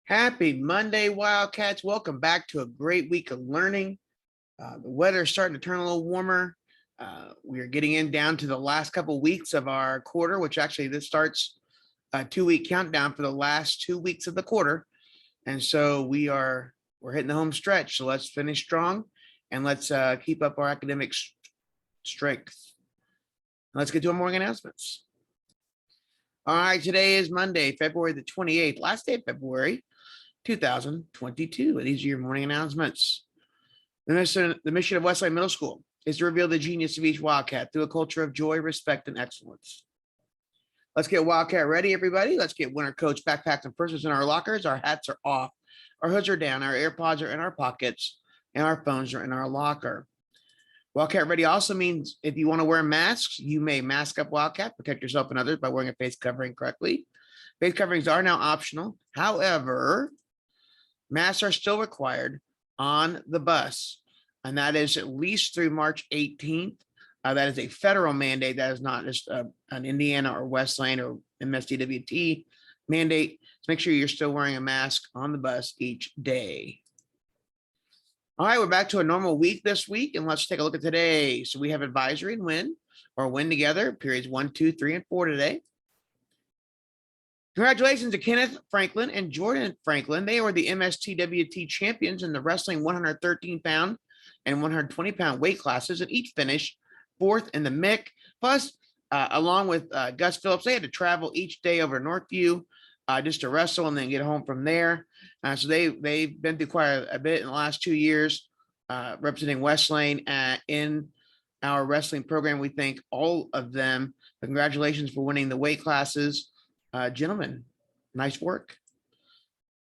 Happy Monday, Wildcats. Welcome back to a great week of learning. The weather is starting to turn a little warmer. We are getting in down to the last couple weeks of our quarter, which actually this starts a 2-week countdown for the last 2 weeks of the quarter. And so we're hitting the home stretch. So let's finish strong and let's keep up our academic strength. Let's get to our morning announcements. All right, today is Monday, February the 28th, last day of February 2022. These are your morning announcements. The mission of Westside Middle School is to reveal the genius of each Wildcat through a culture of joy, respect, and excellence. Let's get Wildcat ready, everybody. Let's get winter coats, backpacks, and purses in our lockers. Our hats are off. Our hoods are down. Our AirPods are in our pockets, and our phones are in our locker. Wildcat ready also means if you want to wear masks, you may mask up Wildcat, protect yourself and others by wearing a face covering correctly. Face coverings are now optional. However, masks are still required on the bus, and that is at least through March 18th. That is a federal mandate. That is not just an Indiana or Westland or MSDWT mandate. So make sure you're still wearing a mask on the bus each day. All right, we're back to a normal week this week, and let's take a look at today. So we have advisory and win, or win together, periods 1, 2, 3, and 4 today. Congratulations to Kenneth Franklin and Jordan Franklin. They were the MSTWT champions in the wrestling 113-pound and 120-pound weight classes, and each finished fourth in the MIC. Plus, along with Gus Phillips, they had to travel each day over to Northview just to wrestle and then get home from there. So they've been through quite a bit in the last 2 years, representing West Lane in our wrestling program. We thank all of them. Congratulations for winning the weight classes. Gentlemen, nice work.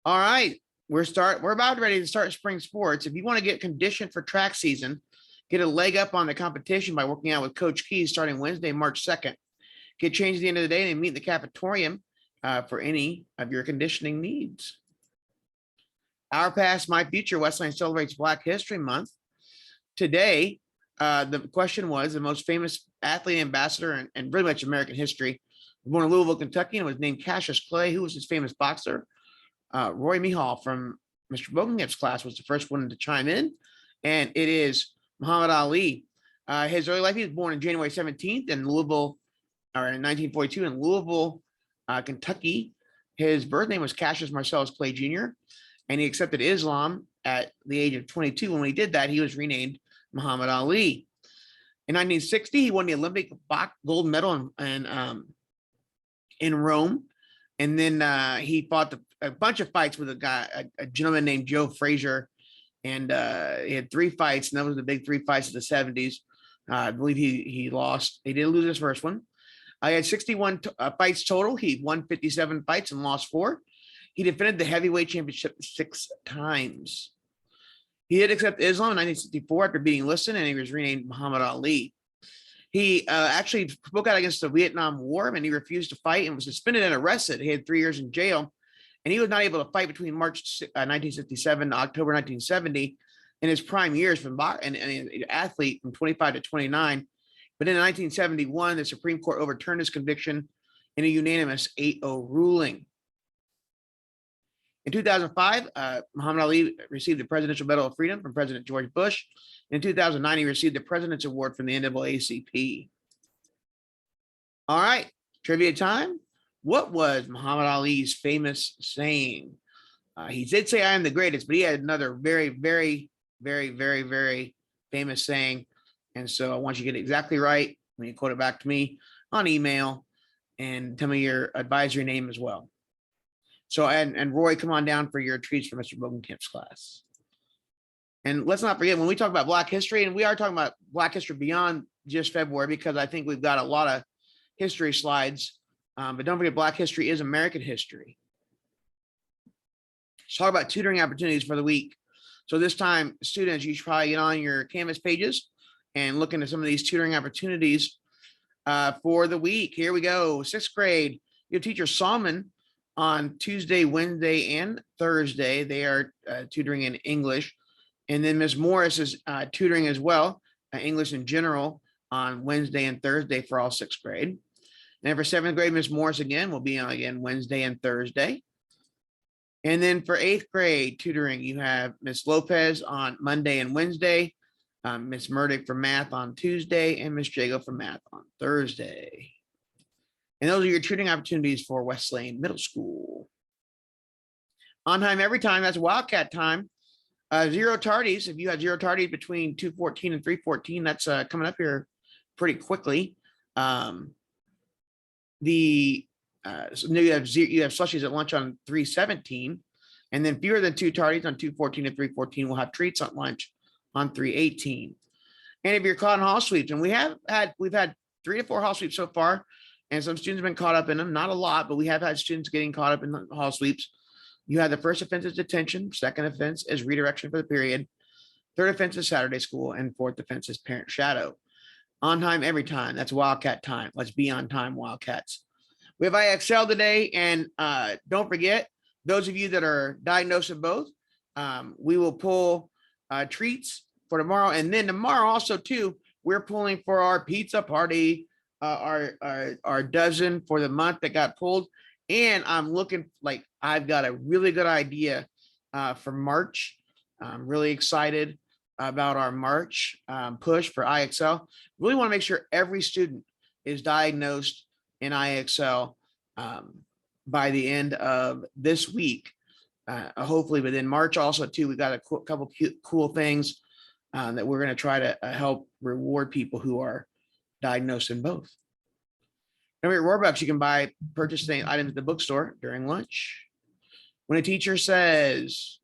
All right, we're about ready to start spring sports. If you want to get conditioned for track season, get a leg up on the competition by working out with Coach Keys starting Wednesday, March 2nd. Get changed at the end of the day and meet in the cafetorium for any of your conditioning needs. Our Past, My Future, Westland celebrates Black History Month. Today, the question was the most famous athlete ambassador in pretty much American history. Born in Louisville, Kentucky, and was named Cassius Clay. Who was his famous boxer? Roy Mihal from Mr. Bogenhip's class was the first one to chime in, and it is Muhammad Ali. His early life, he was born on January 17th in Louisville, or in 1942 in Louisville, Kentucky. His birth name was Cassius Marcellus Clay Jr., and he accepted Islam at the age of 22. When he did that, he was renamed Muhammad Ali. In 1960, he won the Olympic gold medal in Rome, and then he fought a bunch of fights with a gentleman named Joe Frazier, and he had 3 fights, and that was the big 3 fights of the 70s. I believe he lost. He did lose his first one. He had 61 fights total. He won 57 fights and lost 4. He defended the heavyweight championship 6 times. He did accept Islam in 1964 after being listed, and he was renamed Muhammad Ali. He actually spoke out against the Vietnam War, and he refused to fight and was suspended and arrested. He had 3 years in jail, and he was not able to fight between March 1967 to October 1970 in his prime years from and an athlete from 25 to 29. But in 1971, the Supreme Court overturned his conviction in a unanimous 8-0 ruling. In 2005, Muhammad Ali received the Presidential Medal of Freedom from President George Bush. In 2009, he received the President's Award from the NAACP. All right, trivia time. What was Muhammad Ali's famous saying? He did say, "I am the greatest," but he had another very, very, very, very, very famous saying. And so I want you to get it exactly right when you quote it back to me on email, and tell me your advisory name as well. So, and Roy, come on down for your treats for Mr. Bogenhip's class. And let's not forget, when we talk about Black history, and we are talking about Black history beyond just February, because I think we've got a lot of history slides, but don't forget, Black history is American history. Let's talk about tutoring opportunities for the week. So this time, students, you should probably get on your Canvas pages and look into some of these tutoring opportunities for the week. Here we go. 6th grade, your teacher Salmon on Tuesday, Wednesday, and Thursday. They are tutoring in English. And then Ms. Morris is tutoring as well, English in general, on Wednesday and Thursday for all 6th grade. And for 7th grade, Ms. Morris again will be on again Wednesday and Thursday. And then for 8th grade tutoring, you have Miss Lopez on Monday and Wednesday, Miss Murdick for math on Tuesday, and Miss Jago for math on Thursday. And those are your tutoring opportunities for West Lane Middle School. On time, every time, that's Wildcat time. Zero tardies, if you have zero tardies between 2:14 and 3:14, that's coming up here pretty quickly. So you have slushies at lunch on 3:17, and then fewer than 2 tardies on 2:14 and 3:14. We'll have treats at lunch on 3:18. And if you're caught in hall sweeps, and we've had 3 to 4 hall sweeps so far, and some students have been caught up in them, not a lot, but we have had students getting caught up in the hall sweeps. You have the first offense is detention, second offense is redirection for the period, third offense is Saturday school, and fourth offense is parent shadow. On time, every time. That's Wildcat time. Let's be on time, Wildcats. We have IXL today, and don't forget, those of you that are diagnosed with both, we will pull treats for tomorrow, and then tomorrow also too, we're pulling for our pizza party, our dozen for the month that got pulled. And I'm looking like I've got a really good idea for March. I'm really excited about our March push for IXL. Really want to make sure every student is diagnosed in IXL by the end of this week, hopefully. But in March also too, we got a couple cool things that we're going to try to help reward people who are diagnosed in both. Remember, at Roarbucks, you can purchase items at the bookstore during lunch. When a teacher says,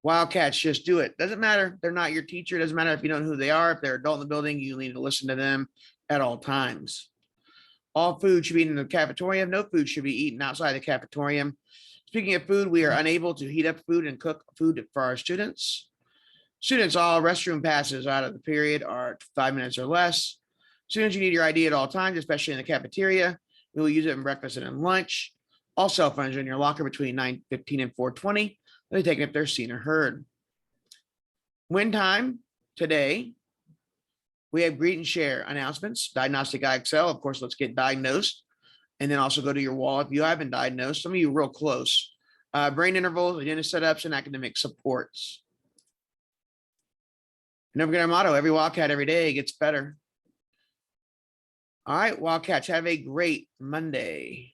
Wildcats, just do it. Doesn't matter. They're not your teacher. Doesn't matter if you don't know who they are. If they're adult in the building, you need to listen to them at all times. All food should be eaten in the cafeteria. No food should be eaten outside the cafeteria. Speaking of food, we are unable to heat up food and cook food for our students. Students, all restroom passes out of the period are 5 minutes or less. Students, you need your ID at all times, especially in the cafeteria. We will use it in breakfast and in lunch. All cell phones are in your locker between 9:15 and 4:20. They're taken if they're seen or heard. Win time today. We have greet and share announcements. Diagnostic IXL, of course, let's get diagnosed. And then also go to your wall if you haven't diagnosed. Some of you real close. Brain intervals, agenda setups, and academic supports. And don't forget our motto, every Wildcat every day gets better. All right, Wildcats, have a great Monday.